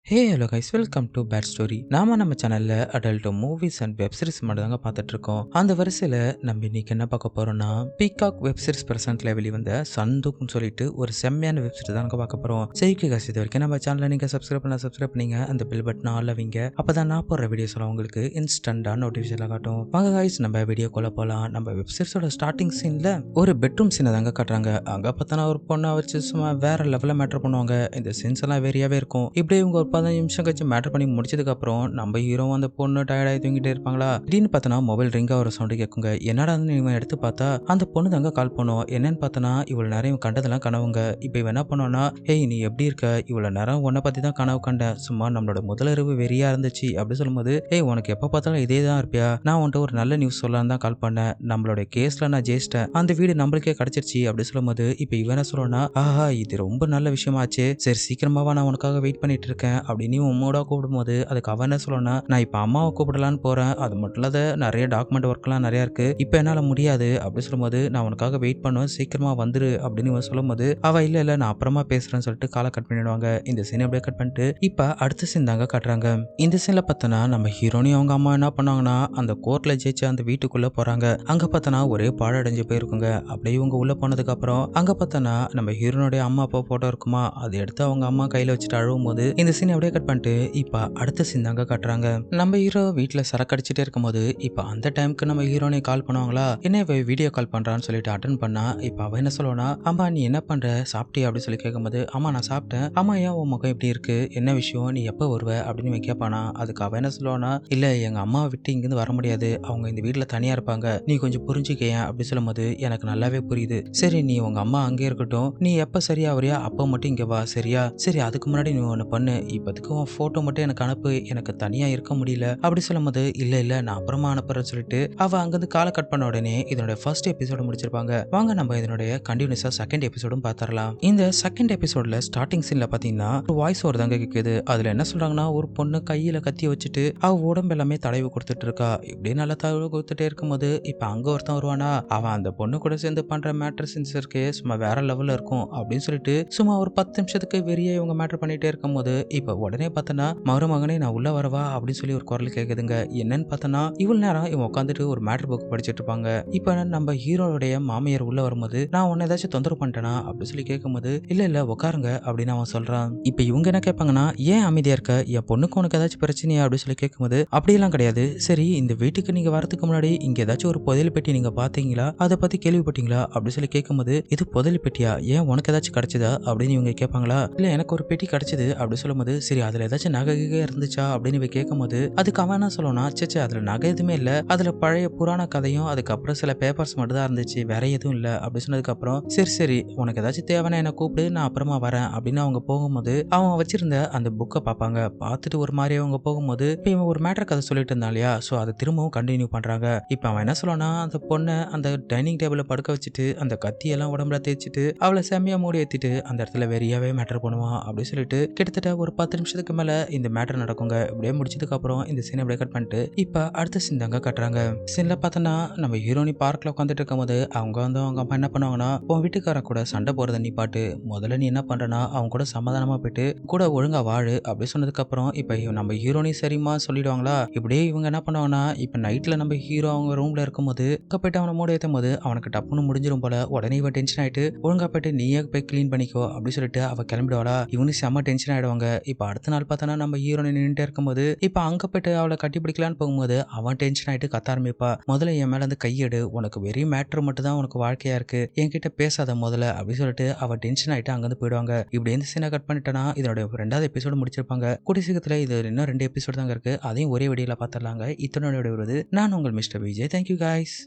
Hey hello guys, welcome to bad story. நம்ம சேனல்ல adult movies and web series மட்டும் தாங்க பார்த்துட்டு இருக்கோம். அந்த வரிசையில நம்ம இன்னைக்கு என்ன பார்க்க போறோம்னா, பீகாக் வெப் சீரிஸ் பிரசன்ட்ல வெளிவந்த சந்துக்னு சொல்லிட்டு ஒரு செம்மையான வெப் சீரிஸ் தாங்க பார்க்க போறோம். சரிக்கு காசு இது வரைக்கும் நம்ம சேனலை நீங்க சப்ஸ்கிரைப் பண்ணீங்க, அந்த பெல் பட்டன் ஆல்ல வைங்க. அப்பதான் நான் போடுற வீடியோஸ் எல்லாம் உங்களுக்கு இன்ஸ்டன்டா நோட்டிஃபிகேஷன் காட்டும். வாங்க கைஸ், நம்ம வீடியோக்குள்ள போலாம். நம்ம வெப் சீரிஸோட ஸ்டார்டிங் சீன்ல ஒரு பெட்ரூம் சீனை தாங்க காட்டுறாங்க. அங்க பார்த்தா ஒரு பொண்ணை வச்சு சும்மா வேற லெவல்ல மேட்டர் பண்ணுவாங்க. இந்த சீன்ஸ் எல்லாம் வெறியாவே இருக்கும். இப்படியே இவங்க ஒரு 15 நிமிஷம் கழிச்சு மேட்டர் பண்ணி முடிச்சதுக்கு அப்புறம் நம்ம ஹீரோ அந்த பொண்ணு டயர்டாகி தூங்கிட்டே இருப்பாங்களா. திடீர்னு பார்த்தனா மொபைல் ரிங் ஆகிற சவுண்டு கேட்குங்க. என்னடா இவன் எடுத்து பார்த்தா அந்த பொண்ணு தாங்க கால் பண்ணுவோம். என்னன்னு பார்த்தனா இவ்வளவு நேரம் இவன் கண்டதெல்லாம் கனவுங்க. இப்போ இவன் என்ன பண்ணுவானா, ஏய் நீ எப்படி இருக்க, இவ்வளவு நேரம் உன்னை பத்தி தான் கனவு கண்டேன், சும்மா நம்மளோட முதலறிவு வெறியா இருந்துச்சு அப்படி சொல்லும்போது, ஏய் உனக்கு எப்ப பார்த்தாலும் இதே தான் இருப்பியா, நான் உன்ட்டு ஒரு நல்ல நியூஸ் சொல்லலாம் தான் கால் பண்ணேன், நம்மளோட கேஸ்ல நான் ஜெயிச்சிட்டேன், அந்த வீடு நம்மளுக்கே கிடைச்சிருச்சு அப்படி சொல்லும்போது, இப்போ இவன் என்ன சொல்லுவானா, ஆஹா இது ரொம்ப நல்ல விஷயமாச்சு, சரி சீக்கிரமாவா நான் உனக்காக வெயிட் பண்ணிட்டு இருக்கேன் அப்படின்னு உம்மோட கூப்பிடும்போது, அதுக்கு அவன் என்ன சொல்லணும்னா, நான் இப்ப அம்மாவை கூப்பிடலான்னு போறேன், அது மட்டும் இல்லாத நிறைய டாக்குமெண்ட் ஒர்க்லாம் நிறைய இருக்கு, இப்ப என்னால முடியாது அப்படி சொல்லும்போது, நான் உனக்காக வெயிட் பண்ணுவேன் சீக்கிரமா வந்துரு அப்படின்னு இவன் சொல்லும்போது, அவ இல்ல இல்ல நான் அப்புறமா பேசுறேன்னு சொல்லிட்டு காலை கட் பண்ணிடுவாங்க. இந்த சீன் அப்படியே கட் பண்ணிட்டு இப்ப அடுத்த சீன் தாங்க காட்டுறாங்க. இந்த சீன்ல பார்த்தனா நம்ம ஹீரோனி அவங்க அம்மா என்ன பண்ணாங்கன்னா, அந்த கோர்ட்ல ஜெயிச்சு அந்த வீட்டுக்குள்ள போறாங்க. அங்க பார்த்தனா ஒரே பாழடைஞ்சு போயிருக்குங்க. அப்படியே இவங்க உள்ள போனதுக்கு அப்புறம் அங்க பார்த்தனா நம்ம ஹீரோனுடைய அம்மா அப்பா போட்டோ இருக்குமா, அதை எடுத்து அவங்க அம்மா கையில வச்சுட்டு அழுவும் போது இந்த சீன் அப்படியே கட் பண்ணிட்டு இப்ப அடுத்த சீன் தாங்க காட்டுறாங்க. நம்ம ஹீரோ வீட்டுல சரக்கு அடிச்சுட்டே இருக்கும்போது இப்ப அந்த டைமுக்கு நம்ம ஹீரோனை கால் பண்ணுவாங்களா, என்ன வீடியோ கால் பண்றான்னு சொல்லிட்டு அட்டன் பண்ணா, இப்ப அவ என்ன சொல்லுவானா, அம்மா நீ என்ன பண்ற, சாப்பிட்டியா அப்படின்னு சொல்லி கேட்கும்போது, அம்மா நான் சாப்பிட்டேன், அம்மா ஏன் உன் முகம் எப்படி இருக்கு, என்ன விஷயம், நீ எப்ப வருவ அப்படின்னு இவன் கேட்பானா. அதுக்கு அவ என்ன சொல்லுவானா, இல்ல எங்க அம்மாவை விட்டு இங்கிருந்து வர முடியாது, அவங்க இந்த வீட்டுல தனியா இருப்பாங்க, நீ கொஞ்சம் புரிஞ்சுக்கேன் அப்படி சொல்லும்போது, எனக்கு நல்லாவே புரியுது, சரி நீ உங்க அம்மா அங்கே இருக்கட்டும், நீ எப்ப சரியா வரியா அப்ப மட்டும் இங்க வா சரியா, சரி அதுக்கு முன்னாடி நீ ஒண்ணு பண்ணு, இப்போதைக்கு உன் போட்டோ மட்டும் எனக்கு அனுப்பு, எனக்கு தனியா இருக்க முடியல அப்படி சொல்லும்போது, இல்ல இல்ல நான் அப்புறமா அனுப்புறேன்னு சொல்லிட்டு அவ அங்கிருந்து காலை கட் பண்ண உடனே இதனுடைய ஃபர்ஸ்ட் எபிசோட முடிச்சிருப்பாங்க. வாங்க நம்ம இதனுடைய கண்டினியூஸா செகண்ட் எபிசோடும் பார்த்தரலாம். இந்த செகண்ட் எபிசோட்ல ஸ்டார்டிங் சீன்ல பாத்தீங்கன்னா ஒரு வாய்ஸ் ஓவர் தாங்க கேக்குது. அதுல என்ன சொல்றாங்கன்னா, ஒரு பொண்ணு கையில கத்தி வச்சுட்டு அவ உடம்பு எல்லாமே தடவி கொடுத்துட்டு இருக்கா. இப்படியே நல்லா தடவி கொடுத்துட்டே இருக்கும்போது இப்ப அங்க ஒருத்தன் வருவானா, அவன் அந்த பொண்ணு கூட சேர்ந்து பண்ற மேட்டர் சீன்ஸ் இருக்கு சும்மா வேற லெவல்ல இருக்கும் அப்படின்னு சொல்லிட்டு சும்மா ஒரு 10 நிமிஷத்துக்கு வெறிய இவங்க மேட்டர் பண்ணிட்டே இருக்கும்போது இப்ப உடனே பார்த்தனா, மருமகனே நான் உள்ள வரவா அப்படின்னு சொல்லி ஒரு குரல் கேக்குதுங்க. என்னன்னு பார்த்தனா, இவ்வளவு நேரம் இவன் உட்காந்துட்டு ஒரு மேட்டர் புக் படிச்சிட்டு இருப்பாங்க. இப்ப நம்ம ஹீரோடைய மாமியார் உள்ள வரும்போது, நான் உன்னை ஏதாச்சும் தொந்தரவு பண்ணிட்டேனா அப்படி சொல்லி கேட்கும்போது, இல்ல இல்ல உட்காருங்க அப்படின்னு அவன் சொல்றான். இப்ப இவங்க என்ன கேட்பாங்கன்னா, ஏன் அமைதியா இருக்க, என் பொண்ணுக்கு உனக்கு ஏதாச்சும் பிரச்சனையா அப்படின்னு சொல்லி கேட்கும்போது, அப்படியெல்லாம் கிடையாது, சரி இந்த வீட்டுக்கு நீங்க வரதுக்கு முன்னாடி இங்க ஏதாச்சும் ஒரு புதையல் பெட்டி நீங்க பாத்தீங்களா, அதை பத்தி கேள்விப்பட்டீங்களா அப்படி சொல்லி கேட்கும்போது, இது புதையல் பெட்டியா, ஏன் உனக்கு ஏதாச்சும் கிடைச்சதா அப்படின்னு இவங்க கேட்பாங்களா, இல்ல எனக்கு ஒரு பெட்டி கிடைச்சது அப்படி சொல்லும்போது, சரி அதுல ஏதாச்சும் நகை இருந்துச்சா அப்படின்னு இவ கேட்கும்போது, அதுக்கு அவன் என்ன சொல்லுவானா, சேச்சே அதுல நகை எதுவுமே இல்ல, அதுல பழைய புராண கதையும் அதுக்கப்புறம் சில பேப்பர்ஸ் மட்டும் தான் இருந்துச்சு, வேற எதுவும் இல்ல அப்படி சொன்னதுக்கு அப்புறம், சரி சரி உனக்கு ஏதாச்சும் தேவைன்னா என்ன கூப்பிடு, நான் அப்புறமா வரேன் அப்படின்னு அவங்க போகும்போது அவன் வச்சிருந்த அந்த புக்கை பார்ப்பாங்க. பார்த்துட்டு ஒரு மாதிரி அவங்க போகும்போது இப்ப இவன் ஒரு மேட்டர் கதை சொல்லிட்டு இருந்தான் இல்லையா, சோ அதை திரும்பவும் கண்டினியூ பண்றாங்க. இப்ப அவன் என்ன சொல்லுவானா, அந்த பொண்ணை அந்த டைனிங் டேபிள்ல படுக்க வச்சுட்டு அந்த கத்தி எல்லாம் உடம்புல தேய்ச்சிட்டு அவளை செம்மையா மூடி ஏத்திட்டு அந்த இடத்துல வெறியாவே மேட்டர் பண்ணுவான் அப்படின்னு சொல்லிட்டு கிட்டத்தட்ட ஒரு 10 நிமிஷத்துக்கு மேல இந்த மேட்டர் நடக்குங்க. இப்படியே முடிச்சதுக்கு அப்புறம் இந்த சீனை அப்படியே கட் பண்ணிட்டு இப்ப அடுத்த சீன் தாங்க கட்டுறாங்க. சீன்ல பார்த்தோன்னா நம்ம ஹீரோனி பார்க்ல உட்காந்துட்டு இருக்கும்போது அவங்க வந்து அவங்க அம்மா என்ன பண்ணுவாங்கன்னா, உன் வீட்டுக்கார கூட சண்டை போறத நீ பாட்டு, முதல்ல நீ என்ன பண்றனா அவங்க கூட சமாதானமா போயிட்டு கூட ஒழுங்கா வாழு அப்படி சொன்னதுக்கு அப்புறம் இப்ப நம்ம ஹீரோனி சரிமா சொல்லிடுவாங்களா. இப்படியே இவங்க என்ன பண்ணுவாங்கன்னா, இப்ப நைட்ல நம்ம ஹீரோ அவங்க ரூம்ல இருக்கும்போது அங்க போயிட்டு அவனை மூட ஏற்றும் போது அவனுக்கு டப்புன்னு முடிஞ்சிரும் போல. உடனே இவ டென்ஷன் ஆயிட்டு, ஒழுங்கா போயிட்டு நீயே போய் கிளீன் பண்ணிக்கோ அப்படி சொல்லிட்டு அவ கிளம்பிடுவாளா. இவனு செம்ம டென்ஷன் ஆயிடுவாங்க. இப்ப அடுத்த நாள் பார்த்தோன்னா நம்ம ஹீரோனி நின்றுட்டே இருக்கும்போது இப்ப அங்க போயிட்டு அவளை கட்டி பிடிக்கலான்னு போகும்போது அவன் டென்ஷன் ஆயிட்டு கத்த ஆரம்பிப்பா, முதல்ல என் மேல இருந்து கையெடு, உனக்கு வெறும் மேட்ரு மட்டும் தான் உனக்கு வாழ்க்கையா இருக்கு, என்கிட்ட பேசாத முதல்ல அப்படி சொல்லிட்டு அவ டென்ஷன் ஆயிட்டு அங்கிருந்து போயிடுவாங்க. இப்படி இந்த சீனை கட் பண்ணிட்டேன்னா இதனுடைய 2வது எபிசோடு முடிச்சிருப்பாங்க. கூடிய சீக்கிரத்துல இது இன்னும் 2 எபிசோடு தாங்க இருக்கு, அதையும் ஒரே வீடியோல பாத்திரலாங்க. இத்தனோட வருது நான் உங்கள் மிஸ்டர் விஜய். Thank you guys.